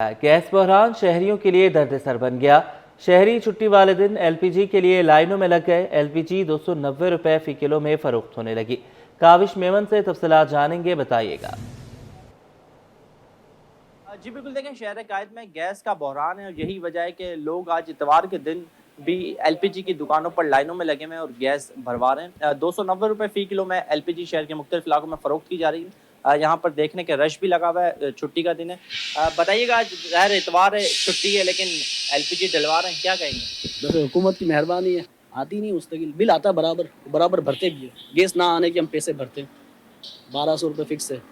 Gas बहरान शहरियों के लिए दर्द-ए-सर बन गया। शहरी छुट्टी वाले दिन एलपीजी के लिए लाइनों में लग गए। एलपीजी 290 रुपए फी किलो में फरोख्त होने लगी। काविश मेमन से तफसीलात जानेंगे, बताइएगा। जी बिल्कुल, देखें शहर कायद में गैस का बहरान है और यही वजह है कि लोग आज इतवार के दिन भी एलपीजी की दुकानों पर लाइनों में लगे हुए हैं और गैस भरवा रहे हैं। 290 रुपए फी किलो में एलपीजी शहर के मुख्तलिफ इलाकों में फरोख्त की जा रही है। यहाँ पर देखने के रश भी लगा हुआ है, छुट्टी का दिन है। बताइएगा, आज ज़ाहिर इतवार है, छुट्टी है, लेकिन एलपीजी डलवा रहे हैं, क्या कहेंगे? जैसे हुकूमत की मेहरबानी है, आती नहीं मुस्तकिल बिल आता बराबर बराबर भरते भी है। गैस ना आने के हम पैसे भरते हैं, 1200 रुपये फिक्स है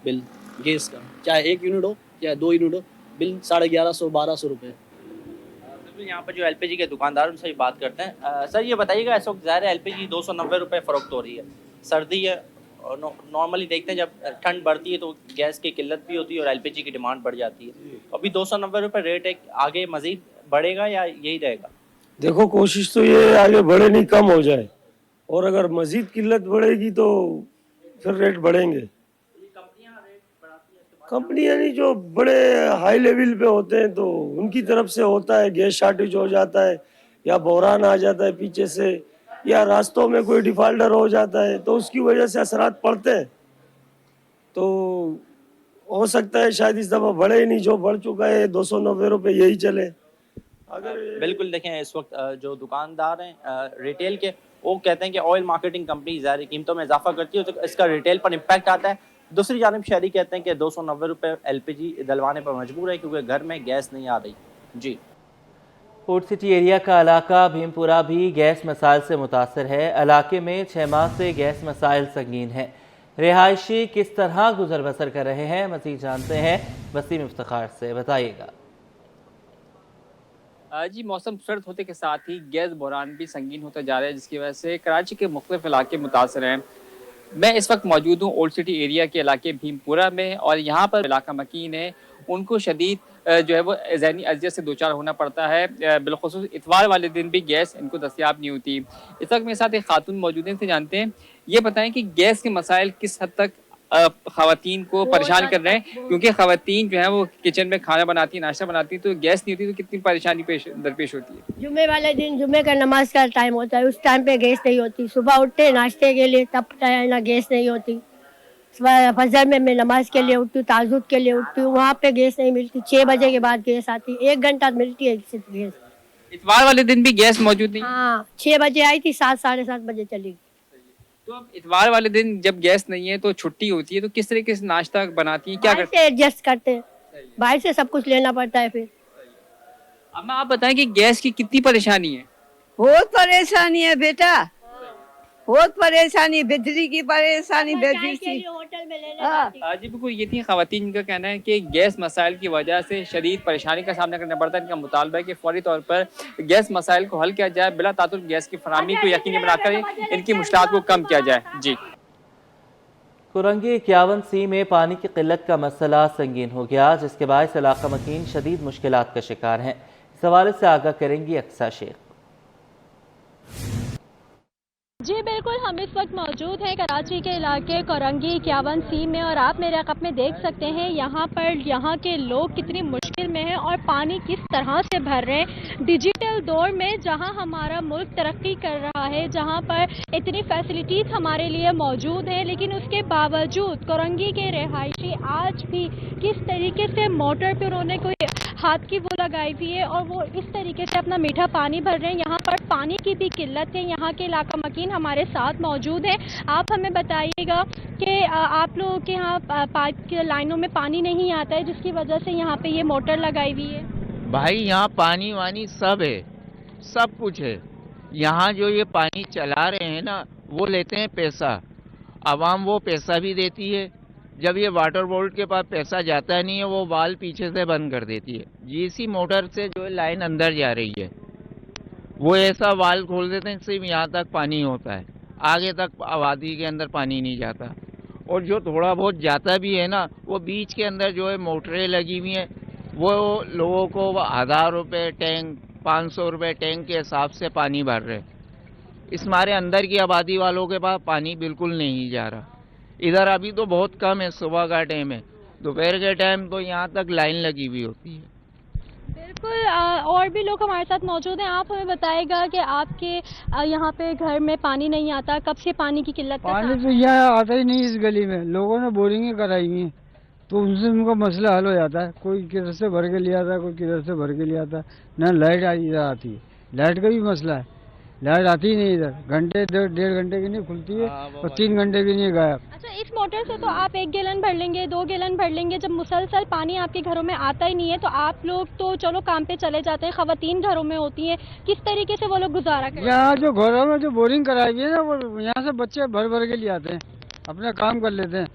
बिल गैस का, चाहे 1 यूनिट हो चाहे 2 यूनिट हो, बिल 1150 1200 रुपये। बिल्कुल, यहाँ पर जो एलपीजी के दुकानदार उनसे भी बात करते हैं। सर ये बताइएगा, इस वक्त ज़ाहिर है एलपीजी 290 रुपये फरोख्त हो रही है, सर्दी है और नॉर्मली देखते हैं जब ठंड बढ़ती है तो गैस की किल्लत भी होती है और एलपीजी की डिमांड बढ़ जाती है। अभी 290 रुपये रेट है, आगे मजीद बढ़ेगा या यही रहेगा? देखो, कोशिश तो ये आगे बढ़े नहीं, कम हो जाए, और अगर मजीद किल्लत बढ़ेगी तो फिर रेट बढ़ेंगे। कंपनियां नहीं, जो बड़े हाई लेवल पे होते हैं तो उनकी तरफ से होता है, गैस शॉर्टेज हो जाता है या बहरान आ जाता है पीछे से, या रास्तों में कोई डिफाल्टर हो जाता है तो उसकी वजह से असरात पड़ते हैं। तो हो सकता है शायद इस दफा बढ़े ही नहीं, जो बढ़ चुका है 290 रुपये यही चले। अगर बिल्कुल, देखें इस वक्त जो दुकानदार हैं रिटेल के, वो कहते हैं कि ऑयल मार्केटिंग कंपनी ज़ाहिर कीमतों में इजाफा करती है तो इसका रिटेल पर इम्पैक्ट आता है। दूसरी जानिब शहरी कहते हैं कि 290 रुपये एलपीजी डलवाने पर मजबूर है क्योंकि घर में गैस नहीं आ रही। जी, फोर्ट सिटी एरिया का इलाका भीमपुरा भी गैस मसाइल से मुतासर है। इलाके में 6 माह से गैस मसाइल संगीन है। रिहायशी किस तरह गुजर बसर कर रहे हैं, मज़ीद जानते हैं वसीम इफ्तिखार से, बताइएगा। जी, मौसम सर्द होते के साथ ही गैस बहरान भी संगीन होता जा रहा है, जिसकी वजह से कराची के मुख्तलिफ इलाके मुतासर हैं। मैं इस वक्त मौजूद हूँ ओल्ड सिटी एरिया के इलाके भीमपुरा में, और यहाँ पर इलाका मकीन है, उनको शदीद जो है वो ज़हनी अज़ियत से दो चार होना पड़ता है। बिलखुसूस इतवार वाले दिन भी गैस इनको दस्तयाब नहीं होती। इस वक्त मेरे साथ एक खातून मौजूद हैं, से जानते हैं, ये बताएं कि गैस के मसाइल किस हद तक ख़वातीन को परेशान कर रहे हैं, क्योंकि ख़वातीन जो है वो किचन में खाना बनाती, नाश्ता बनाती, तो गैस नहीं होती तो कितनी परेशानी दरपेश होती है। जुम्मे वाले दिन जुम्मे का नमाज का टाइम होता है, उस टाइम पे गैस नहीं होती। सुबह उठते नाश्ते के लिए, तब ना गैस नहीं होती। फजर में मैं नमाज के लिए उठती हूँ, ताजुद के लिए उठती हूँ, वहाँ पे गैस नहीं मिलती। 6 बजे के बाद गैस आती, 1 घंटा मिलती है सिर्फ गैस। इतवार वाले दिन भी गैस मौजूद नहीं? हाँ, 6 बजे आई थी, 7 साढ़े 7 बजे चली गई। तो अब इतवार वाले दिन जब गैस नहीं है तो छुट्टी होती है, तो किस तरीके से नाश्ता बनाती है, क्या करते हैं? एडजस्ट करते हैं, बाहर से सब कुछ लेना पड़ता है फिर। अब आप बताएं कि गैस की कितनी परेशानी है? बहुत परेशानी है बेटा, बहुत परेशानी, बिजली की परेशानी, बिजली की। होटल में लेने जी बिल्कुल, ये थी ख़वातीन का कहना है कि गैस मसाइल की वजह से शदीद परेशानी का सामना करना पड़ता है। इनका मुतालबा है कि फौरी तौर पर गैस मसाइल को हल किया जाए, बिला तातुल गैस की फराहमी को यकीनी बनाकर इनकी मुश्किलात को कम किया जाए। जी, कुरंगी 51C में पानी की किल्लत का मसला संगीन हो गया, जिसके बायस इलाका मकीन शदीद मुश्किलात का शिकार हैं। इस हवाले से आगाह करेंगी अक्सा शेख। जी बिल्कुल, हम इस वक्त मौजूद हैं कराची के इलाके कुरंगी 51C में, और आप मेरे अक़ब में देख सकते हैं यहाँ पर यहाँ के लोग कितनी मुश्किल में हैं और पानी किस तरह से भर रहे हैं। डिजिटल दौर में जहाँ हमारा मुल्क तरक्की कर रहा है, जहाँ पर इतनी फैसिलिटीज़ हमारे लिए मौजूद हैं, लेकिन उसके बावजूद कुरंगी के रिहायशी आज भी किस तरीके से मोटर पर उन्होंने कोई हाथ की वो लगाई हुई है और वो इस तरीके से अपना मीठा पानी भर रहे हैं। यहाँ पर पानी की भी किल्लत है। यहाँ के इलाका मकीन हमारे साथ मौजूद है। आप हमें बताइएगा कि आप लोगों के यहाँ पाइप की लाइनों में पानी नहीं आता है, जिसकी वजह से यहाँ पे ये मोटर लगाई हुई है। भाई यहाँ पानी वानी सब है, सब कुछ है। यहाँ जो ये पानी चला रहे हैं ना, वो लेते हैं पैसा, आवाम वो पैसा भी देती है। जब ये वाटर बोर्ड के पास पैसा जाता नहीं है, वो वाल पीछे से बंद कर देती है। जीसी मोटर से जो लाइन अंदर जा रही है, वो ऐसा वाल खोल देते हैं सिर्फ यहाँ तक पानी होता है, आगे तक आबादी के अंदर पानी नहीं जाता। और जो थोड़ा बहुत जाता भी है ना, वो बीच के अंदर जो है मोटरें लगी हुई हैं, वो लोगों को 1000 रुपये टैंक, 500 रुपये टैंक के हिसाब से पानी भर रहे। इस हमारे अंदर की आबादी वालों के पास पानी बिल्कुल नहीं जा रहा। इधर अभी तो बहुत कम है, सुबह का टाइम है, दोपहर के टाइम तो यहाँ तक लाइन लगी हुई होती है। बिल्कुल और भी लोग हमारे साथ मौजूद हैं। आप हमें बताएगा कि आपके यहाँ पे घर में पानी नहीं आता, कब से पानी की किल्लत का पानी तो यहाँ आता ही नहीं इस गली में। लोगों ने बोरिंगें कराई हुई हैं तो उनसे उनका मसला हल हो जाता है। कोई किधर से भर के ले आता है, कोई किधर से भर के ले आता है। ना लाइट इधर आती है, लाइट का भी मसला है। लाइट आती ही नहीं इधर, घंटे 1.5 घंटे की नहीं खुलती है और 3 घंटे की नहीं गायब। अच्छा, इस मोटर से तो आप 1 गैलन भर लेंगे, 2 गैलन भर लेंगे। जब मुसलसल पानी आपके घरों में आता ही नहीं है तो आप लोग तो चलो काम पे चले जाते हैं, खवातीन घरों में होती हैं, किस तरीके से वो लोग गुजारा करते हैं? यहाँ जो घरों में जो बोरिंग कराई हुई है ना, वो यहाँ से बच्चे भर भर के लिए आते हैं, अपना काम कर लेते हैं।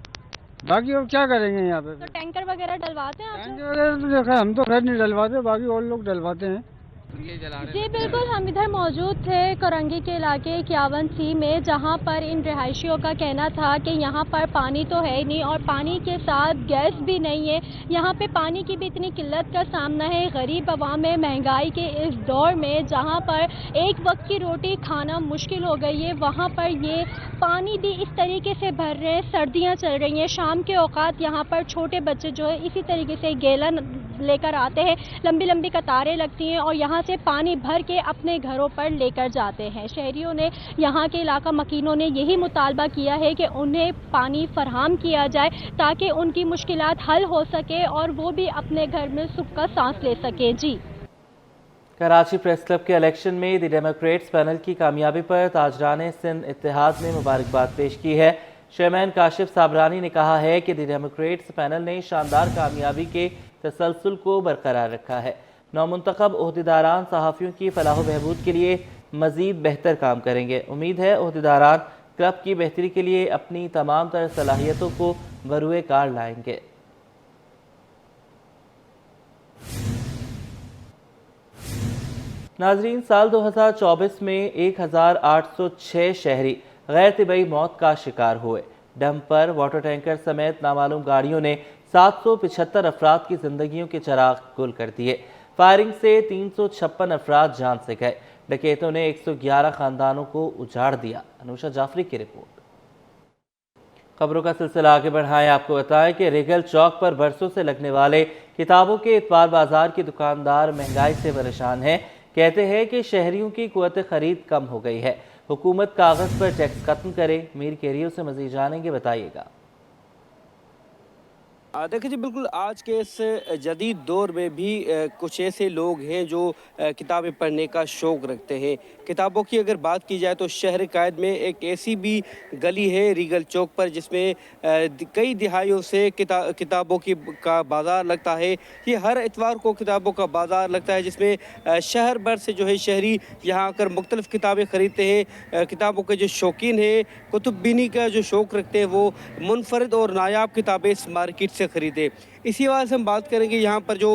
बाकी और क्या करेंगे यहाँ पे? तो टैंकर वगैरह डलवाते हैं आप लोग? टैंकर वगैरह तो देखा, हम तो खैर नहीं डलवाते, बाकी और लोग डलवाते हैं। जी बिल्कुल, हम इधर मौजूद थे कोरंगी के इलाके 51C में, जहां पर इन रिहायशियों का कहना था कि यहां पर पानी तो है ही नहीं और पानी के साथ गैस भी नहीं है। यहां पे पानी की भी इतनी किल्लत का सामना है। गरीब आवाम में महंगाई के इस दौर में जहां पर एक वक्त की रोटी खाना मुश्किल हो गई है, वहां पर ये पानी भी इस तरीके से भर रहे हैं। सर्दियाँ चल रही हैं, शाम के औकात यहाँ पर छोटे बच्चे जो है इसी तरीके से गैलन लेकर आते हैं, लंबी लंबी कतारें लगती हैं और यहाँ से पानी भर के अपने घरों पर लेकर जाते हैं। शहरियों ने, यहाँ के इलाका मकीनों ने यही मुतालबा किया है कि उन्हें पानी फराहम किया जाए ताकि उनकी मुश्किलात हल हो सके और वो भी अपने घर में सुख का सांस ले सकें। जी, कराची प्रेस क्लब के इलेक्शन में द डेमोक्रेट्स पैनल की कामयाबी पर ताजरान सिंध इत्तेहाद ने मुबारकबाद पेश की है। चेयरमैन काशिफ साबरानी ने कहा है कि द डेमोक्रेट्स पैनल ने शानदार कामयाबी के तसलसल को बरकरार रखा है। नौमुंतखब ओहदेदारान सहाफ़ियों की फलाह बहबूद के लिए मज़ीद बेहतर काम करेंगे। उम्मीद है ओहदेदारान क्लब की बेहतरी के लिए अपनी तमाम तरह सलाहियतों को बरूए कार लाएंगे। नाजरीन, साल 2024 में 1806 शहरी गैर तिबई मौत का शिकार हुए। डंपर, वाटर टैंकर समेत नामालूम गाड़ियों ने 775 अफराद की जिंदगियों के चिराग गुल कर दिए। फायरिंग से 356 अफराद जान से गए। डकैतों ने 111 खानदानों को उजाड़ दिया। अनुषा जाफरी की रिपोर्ट। खबरों का सिलसिला आगे बढ़ाएं। आपको बताएं कि रिगल चौक पर बरसों से लगने वाले किताबों के इतवार बाजार के दुकानदार महंगाई से परेशान हैं। कहते हैं कि शहरियों की कुव्वत खरीद कम हो गई है। हुकूमत कागज पर टैक्स खत्म करे। मीर कैरियो से मज़ीद जानेंगे, बताइएगा। देखिए जी, बिल्कुल आज के इस जदीद दौर में भी कुछ ऐसे लोग हैं जो किताबें पढ़ने का शौक़ रखते हैं। किताबों की अगर बात की जाए तो शहर कायद में एक ऐसी भी गली है रीगल चौक पर जिसमें कई दिहाइयों से किताबों का बाज़ार लगता है। ये हर इतवार को किताबों का बाज़ार लगता है जिसमें शहर भर से जो है शहरी यहाँ आकर मुख्तलिफ़ किताबें ख़रीदते हैं। किताबों के जो शौकीन हैं, कुतुब बीनी का जो शौक़ रखते हैं, वो मुनफरद और नायाब किताबें इस मार्केट से ख़रीदे। इसी वजह से हम बात करेंगे यहाँ पर जो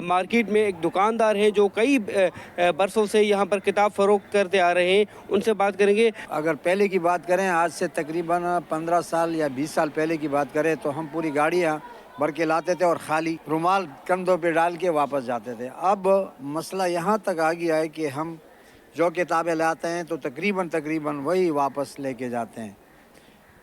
मार्केट में एक दुकानदार है जो कई बरसों से यहाँ पर किताब फ़रोख्त करते आ रहे हैं, उनसे बात करेंगे। अगर पहले की बात करें, आज से तकरीबन 15 साल या 20 साल पहले की बात करें तो हम पूरी गाड़ियाँ भर के लाते थे और खाली रुमाल कंधों पे डाल के वापस जाते थे। अब मसला यहाँ तक आ गया है कि हम जो किताबें लाते हैं तो तकरीबन वही वापस लेके जाते हैं।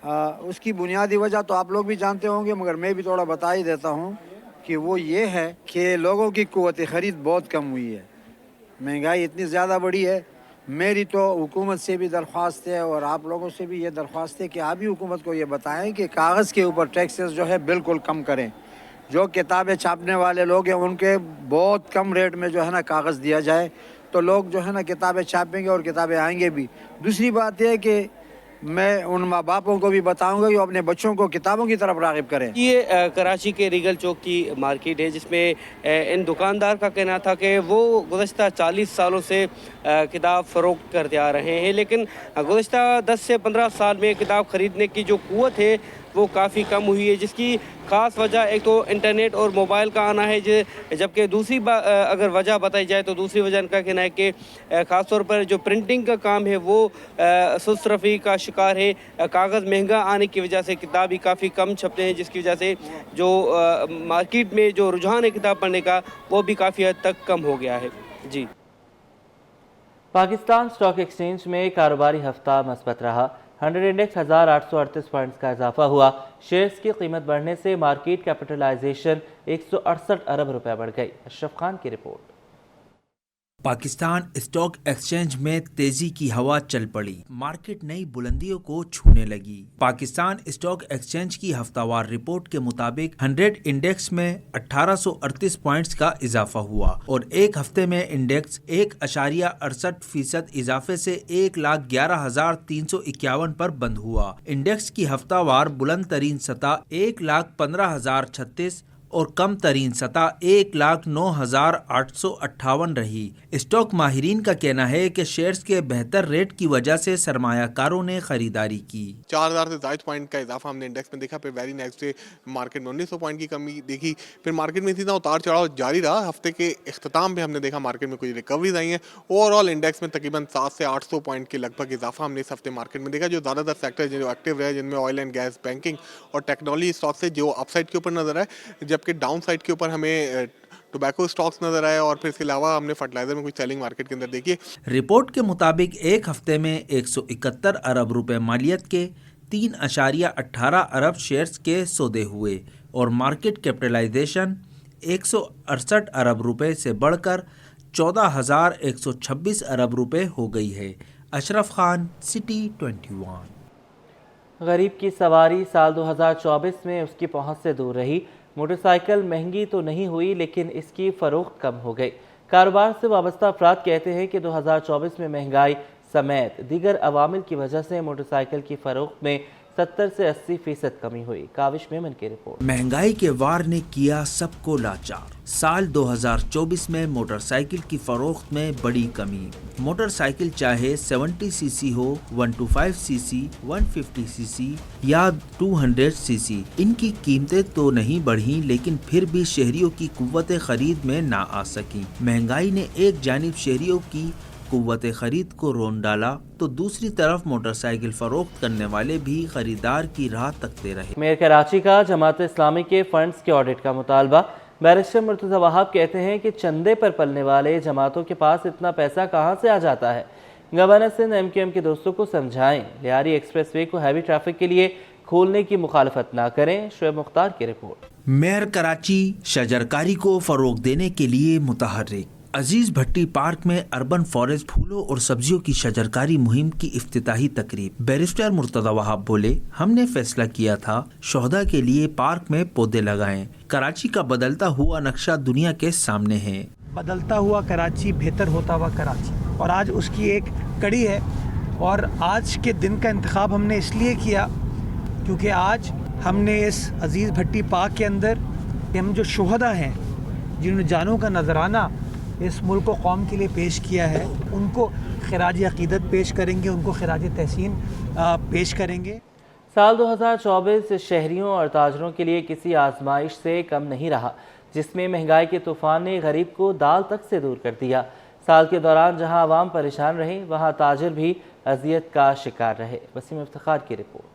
उसकी बुनियादी वजह तो आप लोग भी जानते होंगे, मगर मैं भी थोड़ा बता ही देता हूँ कि वो ये है कि लोगों की कुव्वत ख़रीद बहुत कम हुई है। महंगाई इतनी ज़्यादा बढ़ी है। मेरी तो हुकूमत से भी दरख्वास्त है और आप लोगों से भी ये दरख्वास्त है कि आप भी हुकूमत को ये बताएं कि कागज़ के ऊपर टैक्सेस जो है बिल्कुल कम करें। जो किताबें छापने वाले लोग हैं उनके बहुत कम रेट में जो है ना कागज़ दिया जाए तो लोग जो है ना किताबें छापेंगे और किताबें आएंगे भी। दूसरी बात यह है कि मैं उन माँ बापों को भी बताऊंगा कि वो अपने बच्चों को किताबों की तरफ राग़िब करें। ये कराची के रीगल चौक की मार्केट है जिसमें इन दुकानदार का कहना था कि वो गुज़श्ता 40 सालों से किताब फ़रोख्त करते आ रहे हैं, लेकिन गुज़श्ता 10 से 15 साल में किताब ख़रीदने की जो क़ुव्वत है वो काफ़ी कम हुई है, जिसकी ख़ास वजह एक तो इंटरनेट और मोबाइल का आना है, जबकि दूसरी अगर वजह बताई जाए तो दूसरी वजह इनका कहना है कि ख़ास तौर पर जो प्रिंटिंग का काम है वो सुस्त रफ़ी का शिकार है। कागज़ महंगा आने की वजह से किताब ही काफ़ी कम छपते हैं, जिसकी वजह से जो मार्केट में जो रुझान है किताब पढ़ने का वो भी काफ़ी हद तक कम हो गया है। जी, पाकिस्तान स्टॉक एक्सचेंज में कारोबारी हफ्ता मस्बत रहा। 100 इंडेक्स 1838 पॉइंट्स का इजाफा हुआ। शेयर्स की कीमत बढ़ने से मार्केट कैपिटलाइजेशन 168 अरब रुपए बढ़ गई। अशरफ खान की रिपोर्ट। पाकिस्तान स्टॉक एक्सचेंज में तेजी की हवा चल पड़ी, मार्केट नई बुलंदियों को छूने लगी। पाकिस्तान स्टॉक एक्सचेंज की हफ्तावार रिपोर्ट के मुताबिक 100 इंडेक्स में 1838 पॉइंट्स का इजाफा हुआ और एक हफ्ते में इंडेक्स 1.68% इजाफे से 1,11,351 पर बंद हुआ। इंडेक्स की हफ्तावार बुलंद तरीन सतह 1,15,036 और कम तरीन सतह 1,09,858 रही। स्टॉक माहिरीन का कहना है कि शेयर्स के बेहतर रेट की वजह से सरमायाकारों ने खरीदारी की। 4,000 से ज़ायद पॉइंट का इजाफा हमने इंडेक्स में देखा। फिर वेरी नेक्स्ट डे मार्केट में 1,900 पॉइंट की कमी देखी। फिर मार्केट में इसी तरह उतार चढ़ाव जारी रहा। हफ्ते के इख्तिताम पे हमने देखा मार्केट में कुछ रिकवरीज आई हैं। ओवरऑल इंडेक्स में तकरीबन 700 से 800 पॉइंट के लगभग इजाफा हमने इस हफ्ते मार्केट में देखा। जो ज़्यादातर सेक्टर जो एक्टिव रहे, जिनमें ऑयल एंड गैस, बैंकिंग और टेक्नोलॉजी स्टॉक से जो अपसाइड के ऊपर नजर आए, जबकि डाउन साइड के ऊपर हमें टोबैको स्टॉक्स नजर आए और फिर इसके अलावा हमने फर्टिलाइजर में कुछ सेलिंग मार्केट के अंदर देखी। रिपोर्ट के मुताबिक एक हफ्ते में 171 अरब रुपए मालियत के 3.18 अरब शेयर्स के सौदे हुए और मार्केट कैपिटलाइजेशन 168 अरब रुपए से बढ़कर 14,126 अरब रुपए हो गई है। अशरफ खान, सिटी 21। गरीब की सवारी साल 2024 में उसकी पहुंच से दूर रही। मोटरसाइकिल महंगी तो नहीं हुई, लेकिन इसकी फ़रोख्त कम हो गई। कारोबार से वाबस्ता अफराद कहते हैं कि 2024 में महंगाई समेत दीगर अवामिल की वजह से मोटरसाइकिल की फ़रोख्त में 70 से 80% कमी हुई। काविश मेमन की रिपोर्ट। महंगाई के वार ने किया सबको लाचार। साल 2024 में मोटरसाइकिल की फरोख्त में बड़ी कमी। मोटरसाइकिल चाहे 70 सीसी हो, 125 सीसी, 150 सीसी या 200 सीसी, इनकी कीमतें तो नहीं बढ़ी, लेकिन फिर भी शहरियों की कुव्वत खरीद में ना आ सकी। महंगाई ने एक जानिब शहरियों की कुव्वत खरीद को रोन डाला तो दूसरी तरफ मोटरसाइकिल फरोख्त करने वाले भी खरीदार की राह तकते रहे। मेयर कराची का जमात इस्लामी के फंड्स के ऑडिट का मुतालबा। बैरिस्टर मुर्तज़ा वहाब कहते हैं कि चंदे पर पलने वाले जमातों के पास इतना पैसा कहां से आ जाता है। गवर्नर सिंध MQM के दोस्तों को समझाएं, लियारी एक्सप्रेसवे को हैवी ट्रैफिक के लिए खोलने की मुखालफत ना करें। शुएब मुख्तार की रिपोर्ट। मेयर कराची शजरकारी को फरोग देने के लिए मुतहर्रिक। अजीज भट्टी पार्क में अर्बन फॉरेस्ट फूलों और सब्जियों की शजरकारी मुहिम की इफ्तिताही तकरीब। बैरिस्टर मुर्तज़ा वहाब बोले, हमने फैसला किया था शोहदा के लिए पार्क में पौधे लगाएं। कराची का बदलता हुआ नक्शा दुनिया के सामने है। बदलता हुआ कराची, बेहतर होता हुआ कराची, और आज उसकी एक कड़ी है। और आज के दिन का इंतखाब हमने इसलिए किया क्योंकि आज हमने इस अजीज भट्टी पार्क के अंदर हम जो शोहदा हैं, जिन्होंने जानों का नजराना इस मुल्क को कौम के लिए पेश किया है, उनको खिराज अकीदत पेश करेंगे, उनको खिराज तहसीन पेश करेंगे। साल 2024 शहरियों और ताजरों के लिए किसी आजमाइश से कम नहीं रहा, जिसमें महंगाई के तूफान ने गरीब को दाल तक से दूर कर दिया। साल के दौरान जहां आवाम परेशान रहे, वहां ताजिर भी अजियत का शिकार रहे। वसीम इफ्तिखार की रिपोर्ट।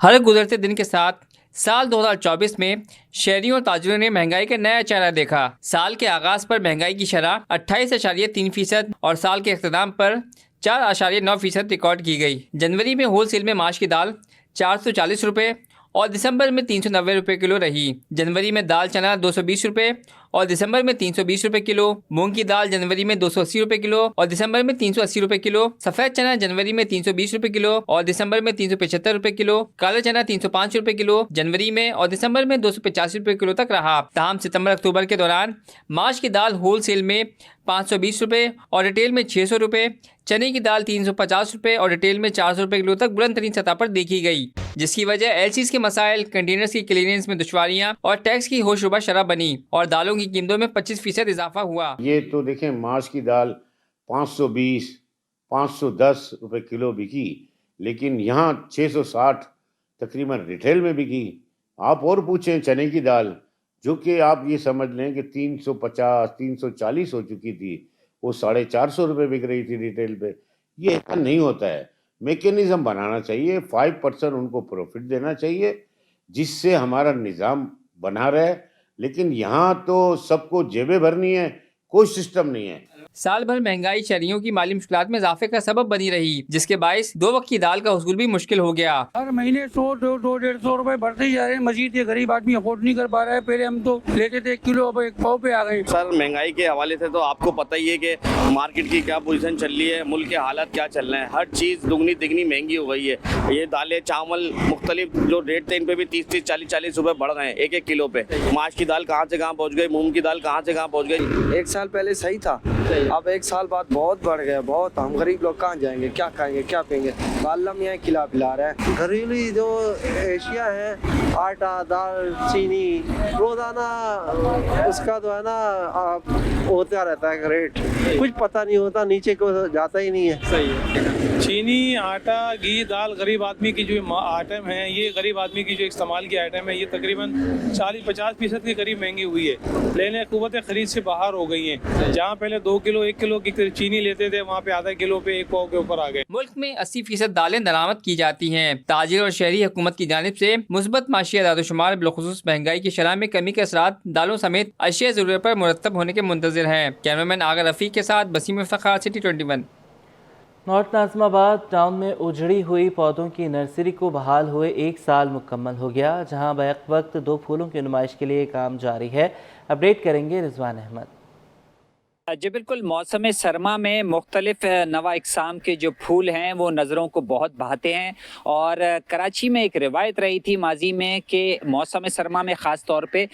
हर गुजरते दिन के साथ साल 2024 में शहरियों और ताजिरों ने महंगाई का नया चेहरा देखा। साल के आगाज पर महंगाई की शरह 28.3% और साल के इख्तिताम पर 4.9% रिकॉर्ड की गई। जनवरी में होलसेल में माश की दाल 440 रुपये और दिसंबर में 390 रुपये किलो रही। जनवरी में दाल चना 220 रुपये और दिसंबर में 320 रुपये किलो। मूंग की दाल जनवरी में 280 रुपये किलो और दिसंबर में 380 रुपये किलो। सफ़ेद चना जनवरी में 320 रुपये किलो और दिसंबर में 375 रुपये किलो। काला चना 305 रुपये किलो जनवरी में और दिसंबर में 285 रुपये किलो तक रहा। ताहम सितंबर अक्टूबर के दौरान माश की दाल होलसेल में 520 रुपये और रिटेल में 600 रुपये, चने की दाल 350 रुपये और रिटेल में 400 रुपये किलो तक बुलंद तरीन सतह पर देखी गई, जिसकी वजह LCs के मसाइल, कंटेनर्स की क्लीयरेंस में दुश्वारियां और टैक्स की होशरुबा शरह बनी और दालों की कीमतों में 25% इजाफा हुआ। ये तो देखें, माश की दाल 520, 510 रुपये किलो बिकी, लेकिन यहाँ 660 तकरीबन रिटेल में बिकी। आप और पूछें चने की दाल, जो कि आप ये समझ लें कि 350, 340 हो चुकी थी, वो 450 रुपये बिक रही थी रिटेल पे। ये ऐसा नहीं होता है। मैकेनिज्म बनाना चाहिए, 5% उनको प्रॉफिट देना चाहिए, जिससे हमारा निज़ाम बना रहे। लेकिन यहाँ तो सबको जेबें भरनी है, कोई सिस्टम नहीं है। साल भर महंगाई शहरियों की माली मुश्किलात में इजाफे का सबब बनी रही, जिसके बायस 2 वक्त की दाल का हुसूल भी मुश्किल हो गया। हर महीने 100-150 रुपए बढ़ते ही जा रहे हैं। मजीद ये गरीब आदमी अफोर्ड नहीं कर पा रहा है। पहले हम तो लेते थे 1 किलो, अब 1 पाव पे आ गए। सर महंगाई के हवाले से तो आपको पता ही है कि मार्केट की क्या पोजीशन चल रही है, मुल्क के हालात क्या चल रहे हैं। हर चीज़ दुगनी तिगनी महंगी हो गई है। ये दालें चावल मुख्तलिफ जो रेट थे इन पे भी 30-30 40-40 रुपए बढ़ गए हैं 1-1 किलो पे। माश की दाल कहाँ से कहाँ पहुँच गई, मूंग की दाल कहाँ से कहाँ पहुँच गई। 1 साल पहले सही था, अब 1 साल बाद बहुत बढ़ गया। बहुत हम गरीब लोग कहाँ जाएंगे, क्या खाएंगे, क्या पिएंगे। बालम यहाँ खिला पिला रहा है। घरेलू जो एशिया है, आटा दाल चीनी रोजाना उसका जो है ना होता रहता है रेट, कुछ पता नहीं होता, नीचे को जाता ही नहीं है। सही है। चीनी आटा घी दाल गरीब आदमी की जो आइटम है, ये गरीब आदमी की जो इस्तेमाल की आइटम है, ये तकरीबन 40-50% के करीब महंगी हुई है। लेने क़ुव्वत ख़रीद से बाहर हो गई हैं। जहाँ पहले 2 किलो 1 किलो की चीनी लेते थे, वहाँ पे आधा किलो पे 1 पाव के ऊपर आ गए। मुल्क में 80% दालें दरामद की जाती हैं। ताजिर और शहरी हुकूमत की जानिब से मुस्बत माशी अदाद-ओ-शुमार बिलखुसूस महंगाई की शरह में कमी के असरात दालों समेत अशिया ज़रूरत पर मुरतब होने के मुंतज़िर हैं। कैमरामैन आगा रफ़ी के साथ Basim Iftikhar, city 21। North Nazimabad town में उजड़ी हुई पौधों की नर्सरी को बहाल हुए 1 साल मुकम्मल हो गया, जहां बैक वक्त 2 फूलों की नुमाइश के लिए काम जारी है। अपडेट करेंगे रिजवान अहमद। जी बिल्कुल, मौसम सरमा में मुख्तलिफ नवा इकसाम के जो फूल हैं वो नज़रों को बहुत भाते हैं। और कराची में एक रिवायत रही थी माजी में कि मौसम सरमा में ख़ास तौर पे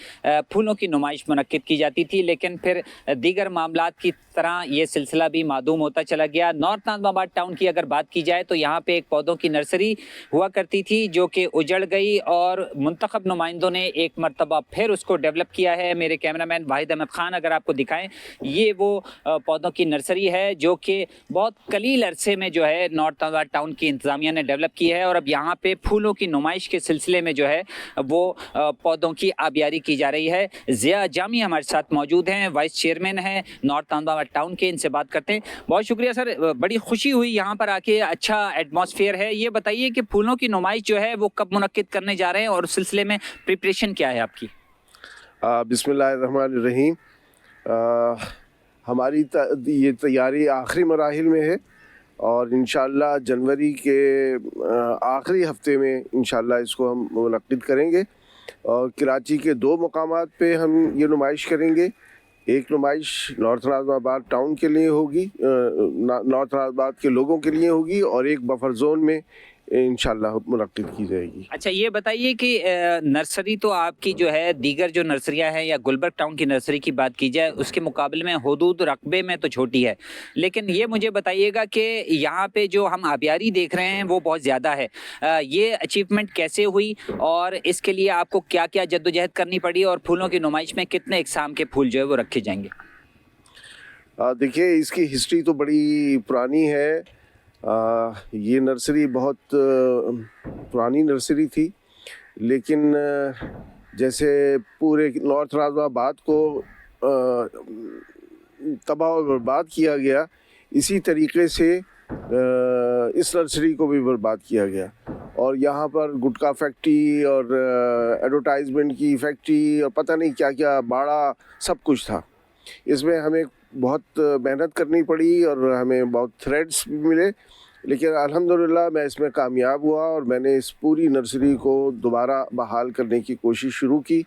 फूलों की नुमाइश मुनक्किद की जाती थी, लेकिन फिर दीगर मामलात की तरह ये सिलसिला भी मादूम होता चला गया। नॉर्थ नाज़िमाबाद टाउन की अगर बात की जाए तो यहाँ पे एक पौधों की नर्सरी हुआ करती थी जो कि उजड़ गई और मुंतखब नुमाइंदों ने एक मरतबा फिर उसको डेवलप किया है। मेरे कैमरामैन वाहिद अहमद खान अगर आपको दिखाएं, ये वो पौधों की नर्सरी है जो कि बहुत कलील अरसे में जो है नॉर्थ नाज़िमाबाद टाउन की इंतज़ामिया ने डेवलप की है। और अब यहाँ पे फूलों की नुमाइश के सिलसिले में जो है वो पौधों की आबियारी की जा रही है। ज़िया जामी हमारे साथ मौजूद हैं, वाइस चेयरमैन हैं नॉर्थ नाज़िमाबाद टाउन के, इनसे बात करते हैं। बहुत शुक्रिया सर, बड़ी खुशी हुई यहाँ पर आके, अच्छा एटमॉस्फेयर है। ये बताइए कि फूलों की नुमाइश जो है वो कब मुनक्किद करने जा रहे हैं और उस सिलसिले में प्रिपरेशन क्या है आपकी? बिस्मिल्लाहिर्रहमानिर्रहीम। हमारी ये तैयारी आखिरी मराहिल में है और इंशाअल्लाह जनवरी के आखिरी हफ्ते में इंशाअल्लाह इसको हम मुनक्किद करेंगे। और कराची के 2 मकामात पे हम ये नुमाइश करेंगे। एक नुमाइश नॉर्थ नाज़िमाबाद टाउन के लिए होगी, नॉर्थ नाज़िमाबाद के लोगों के लिए होगी, और एक बफर जोन में इंशाअल्लाह मुनक्किद की जाएगी। अच्छा, ये बताइए कि नर्सरी तो आपकी जो है दीगर जो नर्सरियां हैं या गुलबर्ग टाउन की नर्सरी की बात की जाए उसके मुकाबले में हुदूद रकबे में तो छोटी है, लेकिन ये मुझे बताइएगा कि यहाँ पे जो हम आबियारी देख रहे हैं वो बहुत ज़्यादा है। ये अचीवमेंट कैसे हुई और इसके लिए आपको क्या क्या जद्दोजहद करनी पड़ी और फूलों की नुमाइश में कितने इकसाम के फूल जो है वो रखे जाएंगे? देखिए, इसकी हिस्ट्री तो बड़ी पुरानी है। ये नर्सरी बहुत पुरानी नर्सरी थी, लेकिन जैसे पूरे नॉर्थ नाज़िमाबाद को तबाह और बर्बाद किया गया, इसी तरीके से इस नर्सरी को भी बर्बाद किया गया। और यहाँ पर गुटखा फैक्ट्री और एडवर्टाइजमेंट की फैक्ट्री और पता नहीं क्या क्या बाड़ा सब कुछ था। इसमें हमें बहुत मेहनत करनी पड़ी और हमें बहुत थ्रेड्स भी मिले, लेकिन अल्हम्दुलिल्लाह मैं इसमें कामयाब हुआ और मैंने इस पूरी नर्सरी को दोबारा बहाल करने की कोशिश शुरू की।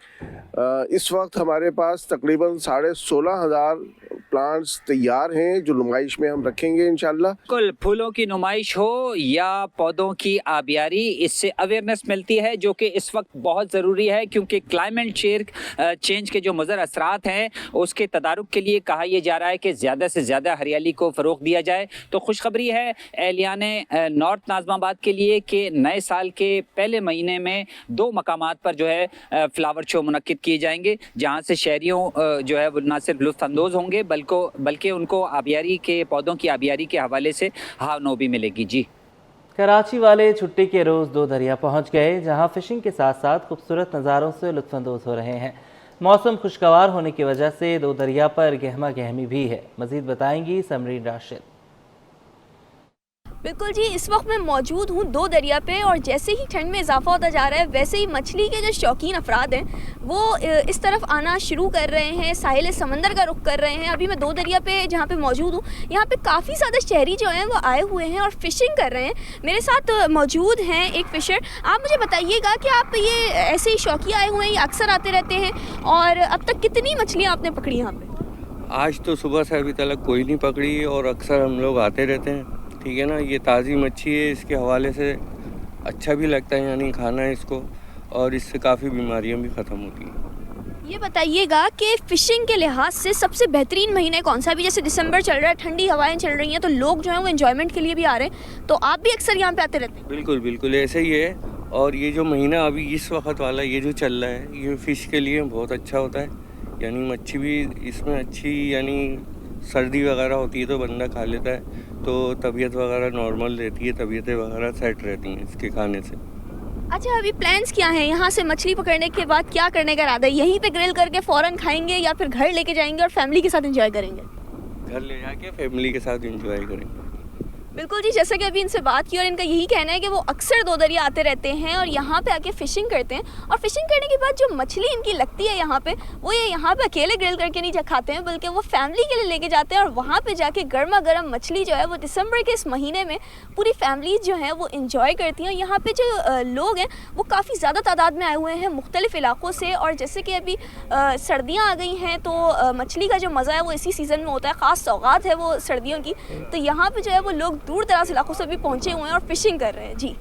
इस वक्त हमारे पास तकरीबन 16,500 प्लांट्स तैयार हैं जो नुमाइश में हम रखेंगे इंशाल्लाह। कुल फूलों की नुमाइश हो या पौधों की आबियारी, इससे अवेयरनेस मिलती है जो कि इस वक्त बहुत ज़रूरी है, क्योंकि क्लाइमेट चेंज के जो मुज़र असरात हैं उसके तदारुक के लिए कहा यह जा रहा है कि ज़्यादा से ज़्यादा हरियाली को फ़रोग़ दिया जाए। तो खुशखबरी है एहलियान नॉर्थ नाज़िमाबाद के लिए कि नए साल के पहले महीने में 2 मकामात पर जो है फ्लावर शो मुनक्किद किए जाएंगे, जहाँ से शहरियों जो है वो न सिर्फ लुत्फ़अंदोज़ होंगे बल्कि उनको आबियारी के पौधों की आबियारी के हवाले से हाव भी मिलेगी। जी, कराची वाले छुट्टी के रोज़ 2 दरिया पहुंच गए, जहां फिशिंग के साथ साथ खूबसूरत नज़ारों से लुत्फ़अंदोज़ हो रहे हैं। मौसम खुशगवार होने की वजह से 2 दरिया पर गहमा गहमी भी है। मज़ीद बताएंगी समरीन राशिद। बिल्कुल जी, इस वक्त मैं मौजूद हूँ दो दरिया पे और जैसे ही ठंड में इजाफा होता जा रहा है वैसे ही मछली के जो शौकीन अफराद हैं वो इस तरफ आना शुरू कर रहे हैं, साहिल समंदर का रुख कर रहे हैं। अभी मैं दो दरिया पे जहाँ पे मौजूद हूँ, यहाँ पे काफ़ी ज़्यादा शहरी जो हैं वो आए हुए हैं और फिशिंग कर रहे हैं। मेरे साथ मौजूद हैं एक फ़िशर। आप मुझे बताइएगा कि आप ये ऐसे ही शौकी आए हुए हैं या अक्सर आते रहते हैं, और अब तक कितनी मछलियाँ आपने पकड़ी यहाँ पर? आज तो सुबह से अभी तक कोई नहीं पकड़ी और अक्सर हम लोग आते रहते हैं। ठीक है ना, ये ताज़ी मच्छी है, इसके हवाले से अच्छा भी लगता है यानी खाना है इसको, और इससे काफ़ी बीमारियां भी ख़त्म होती हैं। ये बताइएगा कि फ़िशिंग के लिहाज से सबसे बेहतरीन महीने कौन सा? भी जैसे दिसंबर चल रहा है, ठंडी हवाएं चल रही हैं, तो लोग जो हैं वो एंजॉयमेंट के लिए भी आ रहे हैं, तो आप भी अक्सर यहाँ पे आते रहते हैं? बिल्कुल बिल्कुल ऐसे ही है। और ये जो महीना अभी इस वक्त वाला ये जो चल रहा है, ये फ़िश के लिए बहुत अच्छा होता है, यानी मच्छी भी इसमें अच्छी, यानी सर्दी वगैरह होती है तो बंदा खा लेता है, तो तबीयत वगैरह नॉर्मल रहती है, तबीयतें वगैरह सेट रहती हैं इसके खाने से। अच्छा, अभी प्लान्स क्या हैं? यहाँ से मछली पकड़ने के बाद क्या करने का इरादा है? यहीं पे ग्रिल करके फ़ौरन खाएंगे या फिर घर लेके जाएंगे और फैमिली के साथ एंजॉय करेंगे? घर ले जाके फैमिली के साथ एंजॉय करेंगे। बिल्कुल जी, जैसे कि अभी इनसे बात की और इनका यही कहना है कि वो अक्सर दो दरिया आते रहते हैं और यहाँ पे आके फ़िशिंग करते हैं, और फ़िशिंग करने के बाद जो मछली इनकी लगती है यहाँ पे, वो ये यहाँ पे अकेले ग्रिल करके नहीं खाते हैं, बल्कि वो फैमिली के लिए लेके जाते हैं और वहाँ पे जाके गर्मा गर्म मछली जो है वो दिसंबर के इस महीने में पूरी फैमिली जो हैं वो इन्जॉय करती हैं। यहाँ पर जो लोग हैं वो काफ़ी ज़्यादा तादाद में आए हुए हैं मुख्तलिफ़ इलाक़ों से, और जैसे कि अभी सर्दियाँ आ गई हैं तो मछली का जो मज़ा है वो इसी सीज़न में होता है, ख़ास सौगात है वो सर्दियों की। तो यहाँ पर जो है वो लोग दूर दराज इलाकों से भी पहुँचे हुए हैं और फिशिंग कर रहे हैं। जी।